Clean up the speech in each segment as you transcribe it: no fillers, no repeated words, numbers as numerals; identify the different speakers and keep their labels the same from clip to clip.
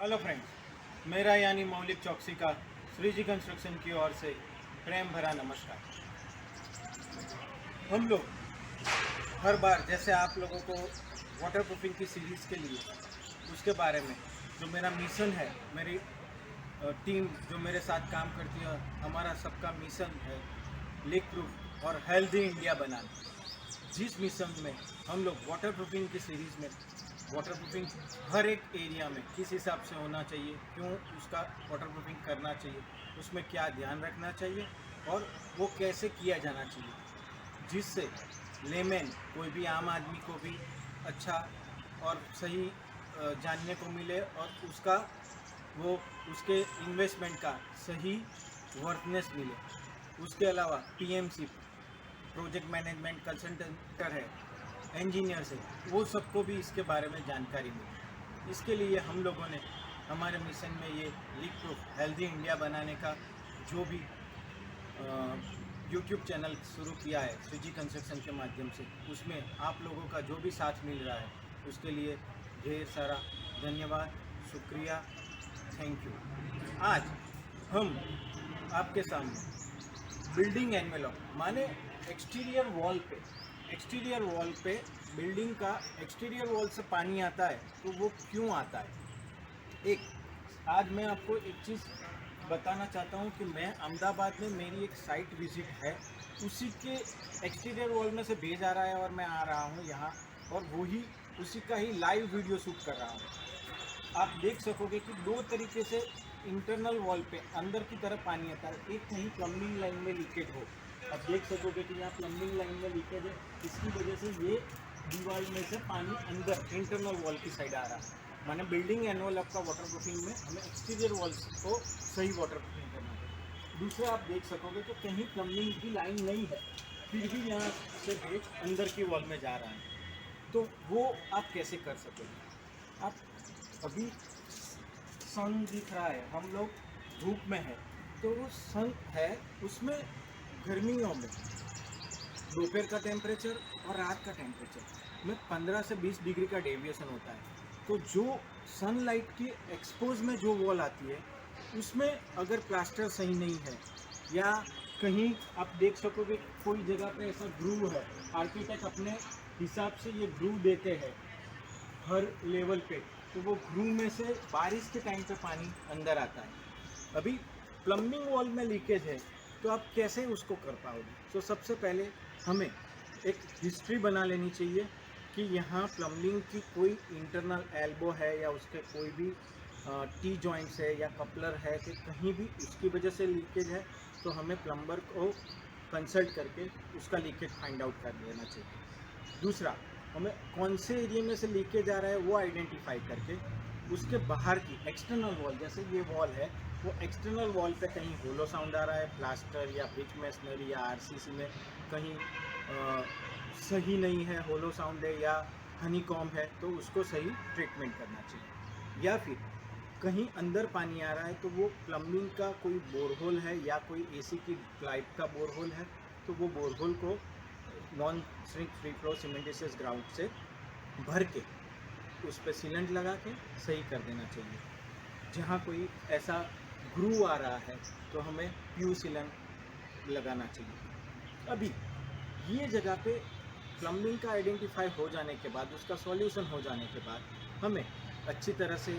Speaker 1: Hello friends, मेरा यानी मौलिक चौकसी का श्रीजी कंस्ट्रक्शन की ओर से प्रेम भरा नमस्कार। हम लोग हर बार जैसे आप लोगों को वाटर प्रूफिंग की सीरीज़ के लिए उसके बारे में जो मेरा मिशन है, मेरी टीम जो मेरे साथ काम करती है, हमारा सबका मिशन है लीक प्रूफ और हेल्दी इंडिया बनाना। जिस मिशन में हम लोग वाटर प्रूफिंग की सीरीज़ में वाटर प्रूफिंग हर एक एरिया में किस हिसाब से होना चाहिए, क्यों उसका वाटर प्रूफिंग करना चाहिए, उसमें क्या ध्यान रखना चाहिए और वो कैसे किया जाना चाहिए, जिससे लेमैन कोई भी आम आदमी को भी अच्छा और सही जानने को मिले और उसका वो उसके इन्वेस्टमेंट का सही वर्थनेस मिले। उसके अलावा पीएमसी प्रोजेक्ट मैनेजमेंट कंसल्टेंटर है, इंजीनियर से, वो सबको भी इसके बारे में जानकारी मिले। इसके लिए हम लोगों ने हमारे मिशन में ये लीक प्रूफ हेल्दी इंडिया बनाने का जो भी यूट्यूब चैनल शुरू किया है श्रीजी कंस्ट्रक्शन के माध्यम से, उसमें आप लोगों का जो भी साथ मिल रहा है उसके लिए ढेर सारा धन्यवाद, शुक्रिया, थैंक यू। आज हम आपके सामने बिल्डिंग एनवेलप माने एक्सटीरियर वॉल पे बिल्डिंग का एक्सटीरियर वॉल से पानी आता है तो वो क्यों आता है। आज मैं आपको एक चीज़ बताना चाहता हूँ कि मैं अहमदाबाद में मेरी एक साइट विजिट है, उसी के एक्सटीरियर वॉल में से भेज आ रहा है और मैं आ रहा हूँ यहाँ और वही उसी का ही लाइव वीडियो शूट कर रहा हूँ। आप देख सकोगे कि दो तरीके से इंटरनल वॉल पे अंदर की तरफ पानी आता है। एक कहीं प्लम्बिंग लाइन में लीकेज हो, आप देख सकोगे कि यहाँ प्लम्बिंग लाइन में लीकेज है, इसकी वजह से ये दीवार में से पानी अंदर इंटरनल वॉल की साइड आ रहा है। माने बिल्डिंग एनवेलप का वाटर प्रूफिंग में हमें एक्सटीरियर वॉल्स को सही वाटर प्रूफिंग करना है। दूसरा आप देख सकोगे कि कहीं प्लम्बिंग की लाइन नहीं है, फिर भी यहाँ से भेज अंदर की वॉल में जा रहा है, तो वो आप कैसे कर सकोगे। आप अभी सन दिख रहा है, हम लोग धूप में है, तो वो सन है उसमें गर्मियों में दोपहर का टेम्परेचर और रात का टेम्परेचर में 15 से 20 डिग्री का डेविएशन होता है। तो जो सनलाइट की एक्सपोज में जो वॉल आती है उसमें अगर प्लास्टर सही नहीं है या कहीं आप देख सकोगे कोई जगह पे ऐसा ग्रूव है, आर्किटेक्ट अपने हिसाब से ये ग्रूव देते हैं हर लेवल पे, तो वो ग्रूव में से बारिश के टाइम पे पानी अंदर आता है। अभी प्लम्बिंग वॉल में लीकेज है तो आप कैसे उसको कर पाओगे। तो सबसे पहले हमें एक हिस्ट्री बना लेनी चाहिए कि यहाँ प्लम्बिंग की कोई इंटरनल एल्बो है या उसके कोई भी टी जॉइंट्स है या कपलर है कि कहीं भी उसकी वजह से लीकेज है, तो हमें प्लम्बर को कंसल्ट करके उसका लीकेज फाइंड आउट कर लेना चाहिए। दूसरा, हमें कौन से एरिया में से लीकेज आ रहा है वो आइडेंटिफाई करके उसके बाहर की एक्सटर्नल वॉल, जैसे ये वॉल है, वो एक्सटर्नल वॉल पे कहीं होलो साउंड आ रहा है, प्लास्टर या ब्रिक मेसनरी या आरसीसी में कहीं सही नहीं है, होलो साउंड है या हनीकॉम है, तो उसको सही ट्रीटमेंट करना चाहिए। या फिर कहीं अंदर पानी आ रहा है तो वो प्लम्बिंग का कोई बोरहोल है या कोई एसी की पाइप का बोरहोल है, तो वो बोरहोल को non shrink free flow cementitious ground से भर के उस पर सीलेंट लगा के सही कर देना चाहिए। जहाँ कोई ऐसा ग्रूव आ रहा है तो हमें प्यू सीलेंट लगाना चाहिए। अभी ये जगह पे प्लम्बिंग का आइडेंटिफाई हो जाने के बाद, उसका सॉल्यूशन हो जाने के बाद, हमें अच्छी तरह से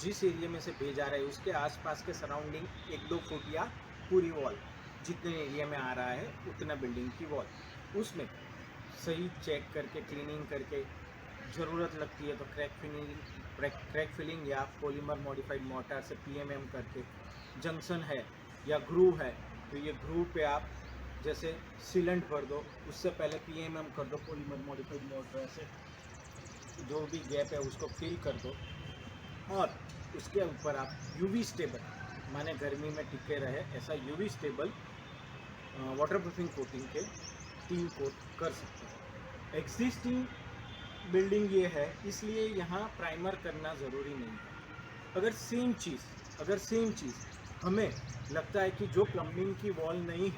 Speaker 1: जिस एरिया में से भेजा रहा है उसके आसपास के सराउंडिंग 1-2 फुट या पूरी वॉल जितने एरिया में आ रहा है उतना बिल्डिंग की वॉल, उसमें सही चेक करके क्लीनिंग करके, ज़रूरत लगती है तो क्रैक फिलिंग या पॉलीमर मॉडिफाइड मोर्टार से पीएमएम करके, जंक्शन है या ग्रूव है तो ये ग्रूव पे आप जैसे सीलेंट भर दो, उससे पहले पीएमएम कर दो पॉलीमर मॉडिफाइड मोर्टार से, जो भी गैप है उसको फिल कर दो और उसके ऊपर आप यूवी स्टेबल, माने गर्मी में टिके रहे ऐसा UV stable water proofing coating के 3 कोट कर सकते हैं। एग्जिस्टिंग बिल्डिंग ये है इसलिए यहाँ प्राइमर करना ज़रूरी नहीं है। अगर सेम चीज़ हमें लगता है कि जो प्लम्बिंग की वॉल नहीं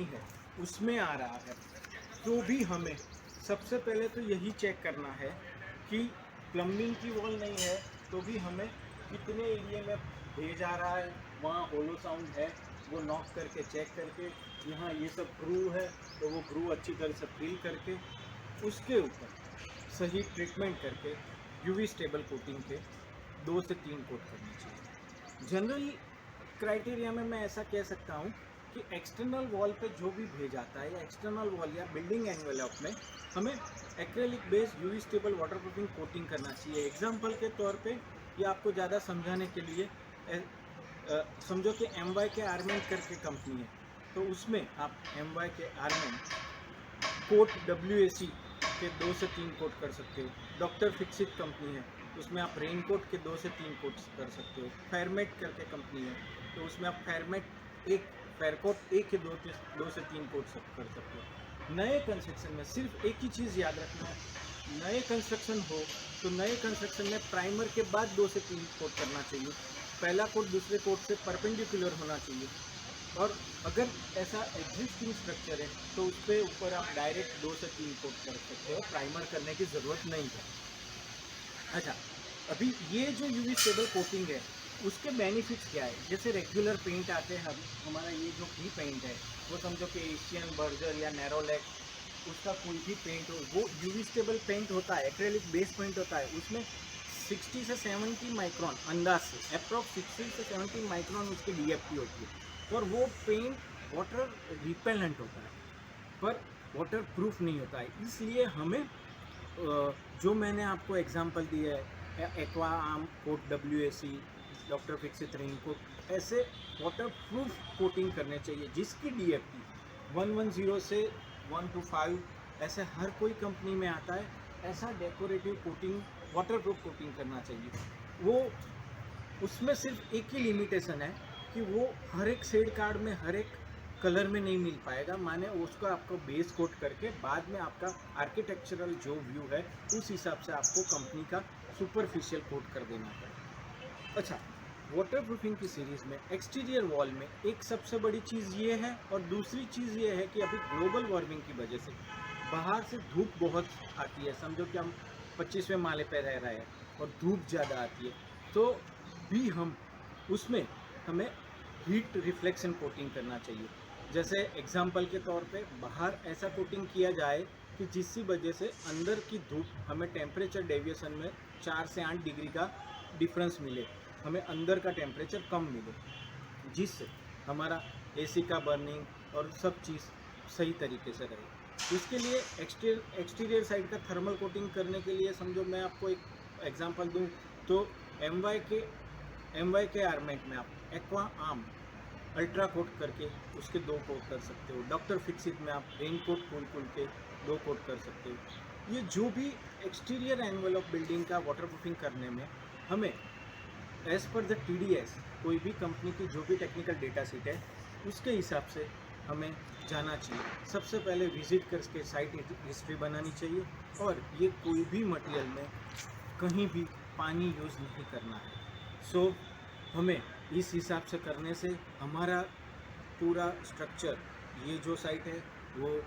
Speaker 1: है उसमें आ रहा है, तो भी हमें सबसे पहले तो यही चेक करना है कि प्लम्बिंग की वॉल नहीं है तो भी हमें कितने एरिया में भेज आ रहा है, वहाँ होलो साउंड है वो नॉक करके चेक करके, यहाँ ये सब ग्रू है तो वो ग्रू अच्छी तरह से फील करके उसके ऊपर सही ट्रीटमेंट करके यूवी स्टेबल कोटिंग के 2 से 3 कोट करनी चाहिए। जनरल क्राइटेरिया में मैं ऐसा कह सकता हूँ कि एक्सटर्नल वॉल पे जो भी भेज आता है या एक्सटर्नल वॉल या बिल्डिंग एनवेलप में हमें acrylic based UV stable waterproofing coating करना चाहिए। एग्जांपल के तौर पे ये आपको ज़्यादा समझाने के लिए समझो कि MY के आर्मेंट करके कंपनी है, तो उसमें आप MY के आर्मेंट कोट WAC के 2 से 3 कोट कर सकते हो। डॉक्टर फिक्सिट कंपनी है, उसमें आप रेन कोट के 2 से 3 कोट कर सकते हो। फेरमेट करके कंपनी है, तो उसमें आप फेरमेट एक फेरकोट एक के 2 से 3 कोट सब कर सकते हो। नए कंस्ट्रक्शन में सिर्फ एक ही चीज़ याद रखना है, नए कंस्ट्रक्शन हो तो नए कंस्ट्रक्शन में प्राइमर के बाद 2 से 3 कोट करना चाहिए। पहला कोट दूसरे कोट से परपेंडिकुलर होना चाहिए, और अगर ऐसा एग्जिस्टिंग स्ट्रक्चर है तो उस पर ऊपर आप डायरेक्ट 2 से 3 कोट कर सकते हो, प्राइमर करने की ज़रूरत नहीं है। अच्छा, अभी ये जो यूवी स्टेबल कोटिंग है उसके बेनिफिट्स क्या है? जैसे रेगुलर पेंट आते हैं, हमारा ये जो भी पेंट है वो समझो कि एशियन, बर्जर या नैरोलैक, उसका कोई भी पेंट हो वो यूवी स्टेबल पेंट होता है, एक्रेलिक बेस पेंट होता है। उसमें 60 से 70 माइक्रॉन अंदाज से अप्रॉक्स 60 से 70 माइक्रॉन उसकी DFT होती है, और वो पेंट वाटर रिपेलेंट होता है पर वाटर प्रूफ नहीं होता है। इसलिए हमें जो मैंने आपको एग्जांपल दिया है aqua arm coat WAC, doctor Fixit rain coat, ऐसे वाटर प्रूफ कोटिंग करने चाहिए जिसकी DFT 110 से 125 ऐसे हर कोई कंपनी में आता है। ऐसा decorative coating water proof coating करना चाहिए। वो उसमें सिर्फ एक ही लिमिटेशन है कि वो हर एक शेड कार्ड में हर एक कलर में नहीं मिल पाएगा, माने उसको आपको बेस कोट करके बाद में आपका आर्किटेक्चरल जो व्यू है उस हिसाब से आपको कंपनी का सुपरफिशियल कोट कर देना पड़ेगा। अच्छा, वाटरप्रूफिंग की सीरीज़ में एक्सटीरियर वॉल में एक सबसे बड़ी चीज़ ये है, और दूसरी चीज़ ये है कि अभी ग्लोबल वार्मिंग की वजह से बाहर से धूप बहुत आती है। समझो कि हम 25वें माले पे रह रहे हैं और धूप ज़्यादा आती है, तो भी उसमें हमें हीट रिफ्लेक्शन कोटिंग करना चाहिए। जैसे एग्जांपल के तौर पे बाहर ऐसा कोटिंग किया जाए कि जिसकी वजह से अंदर की धूप हमें टेम्परेचर डेविएशन में 4 से 8 डिग्री का डिफरेंस मिले, हमें अंदर का टेम्परेचर कम मिले, जिससे हमारा AC का बर्निंग और सब चीज़ सही तरीके से रहे। इसके लिए एक्सटीरियर साइड का थर्मल कोटिंग करने के लिए समझो मैं आपको एक एग्जांपल दूं तो MY के आर्मेंट में आप एक्वा आर्म अल्ट्रा कोट करके उसके 2 कोट कर सकते हो। डॉक्टर फिक्सिट में आप रेन कोट खोल के 2 कोट कर सकते हो। ये जो भी एक्सटीरियर एनवेलप बिल्डिंग का वाटरप्रूफिंग करने में हमें एज़ पर द TDS कोई भी कंपनी की जो भी टेक्निकल डेटा शीट है उसके हिसाब से हमें जाना चाहिए। सबसे पहले विज़िट करके साइट हिस्ट्री बनानी चाहिए, और ये कोई भी मटेरियल में कहीं भी पानी यूज़ नहीं करना है। सो हमें इस हिसाब से करने से हमारा पूरा स्ट्रक्चर, ये जो साइट है वो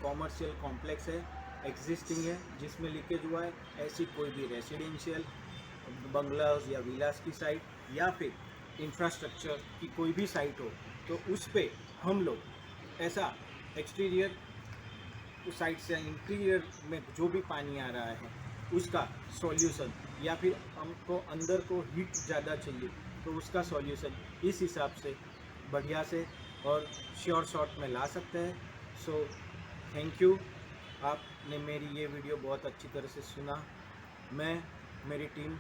Speaker 1: कॉमर्शियल कॉम्प्लेक्स है, एग्जिस्टिंग है, जिसमें लीकेज हुआ है, ऐसी कोई भी रेसिडेंशियल बंगलास या विलास की साइट या फिर इंफ्रास्ट्रक्चर की कोई भी साइट हो तो उस पर हम लोग ऐसा एक्सटीरियर साइड से इंटीरियर में जो भी पानी आ रहा है उसका सॉल्यूशन, या फिर हमको अंदर को हीट ज़्यादा चाहिए तो उसका सॉल्यूशन इस हिसाब से बढ़िया से और श्योर शॉर्ट में ला सकते हैं। सो थैंक यू, आपने मेरी ये वीडियो बहुत अच्छी तरह से सुना। मैं मेरी टीम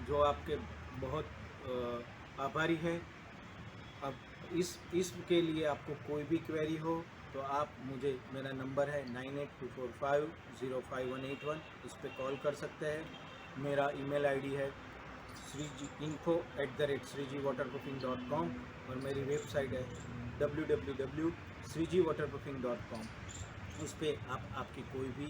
Speaker 1: जो आपके बहुत आभारी है। अब इसके लिए आपको कोई भी क्वेरी हो तो आप मुझे, मेरा नंबर है 9824505181, इस पर कॉल कर सकते हैं। मेरा ईमेल ID है info@srijiwaterproofing.com और मेरी वेबसाइट है www.srijiwaterproofing.com। उस पर आपकी कोई भी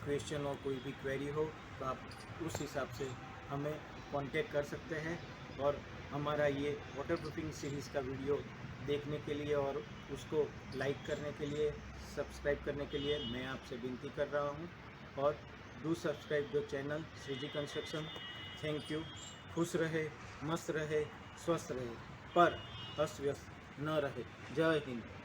Speaker 1: क्वेश्चन और कोई भी क्वेरी हो तो आप उस हिसाब से हमें कांटेक्ट कर सकते हैं। और हमारा ये वाटरप्रूफिंग सीरीज़ का वीडियो देखने के लिए और उसको लाइक करने के लिए, सब्सक्राइब करने के लिए मैं आपसे विनती कर रहा हूँ। और do subscribe the channel Shreeji construction. Thank you. खुश रहे, मस्त रहे, स्वस्थ रहे, पर अस्त व्यस्त न रहे। जय हिंद।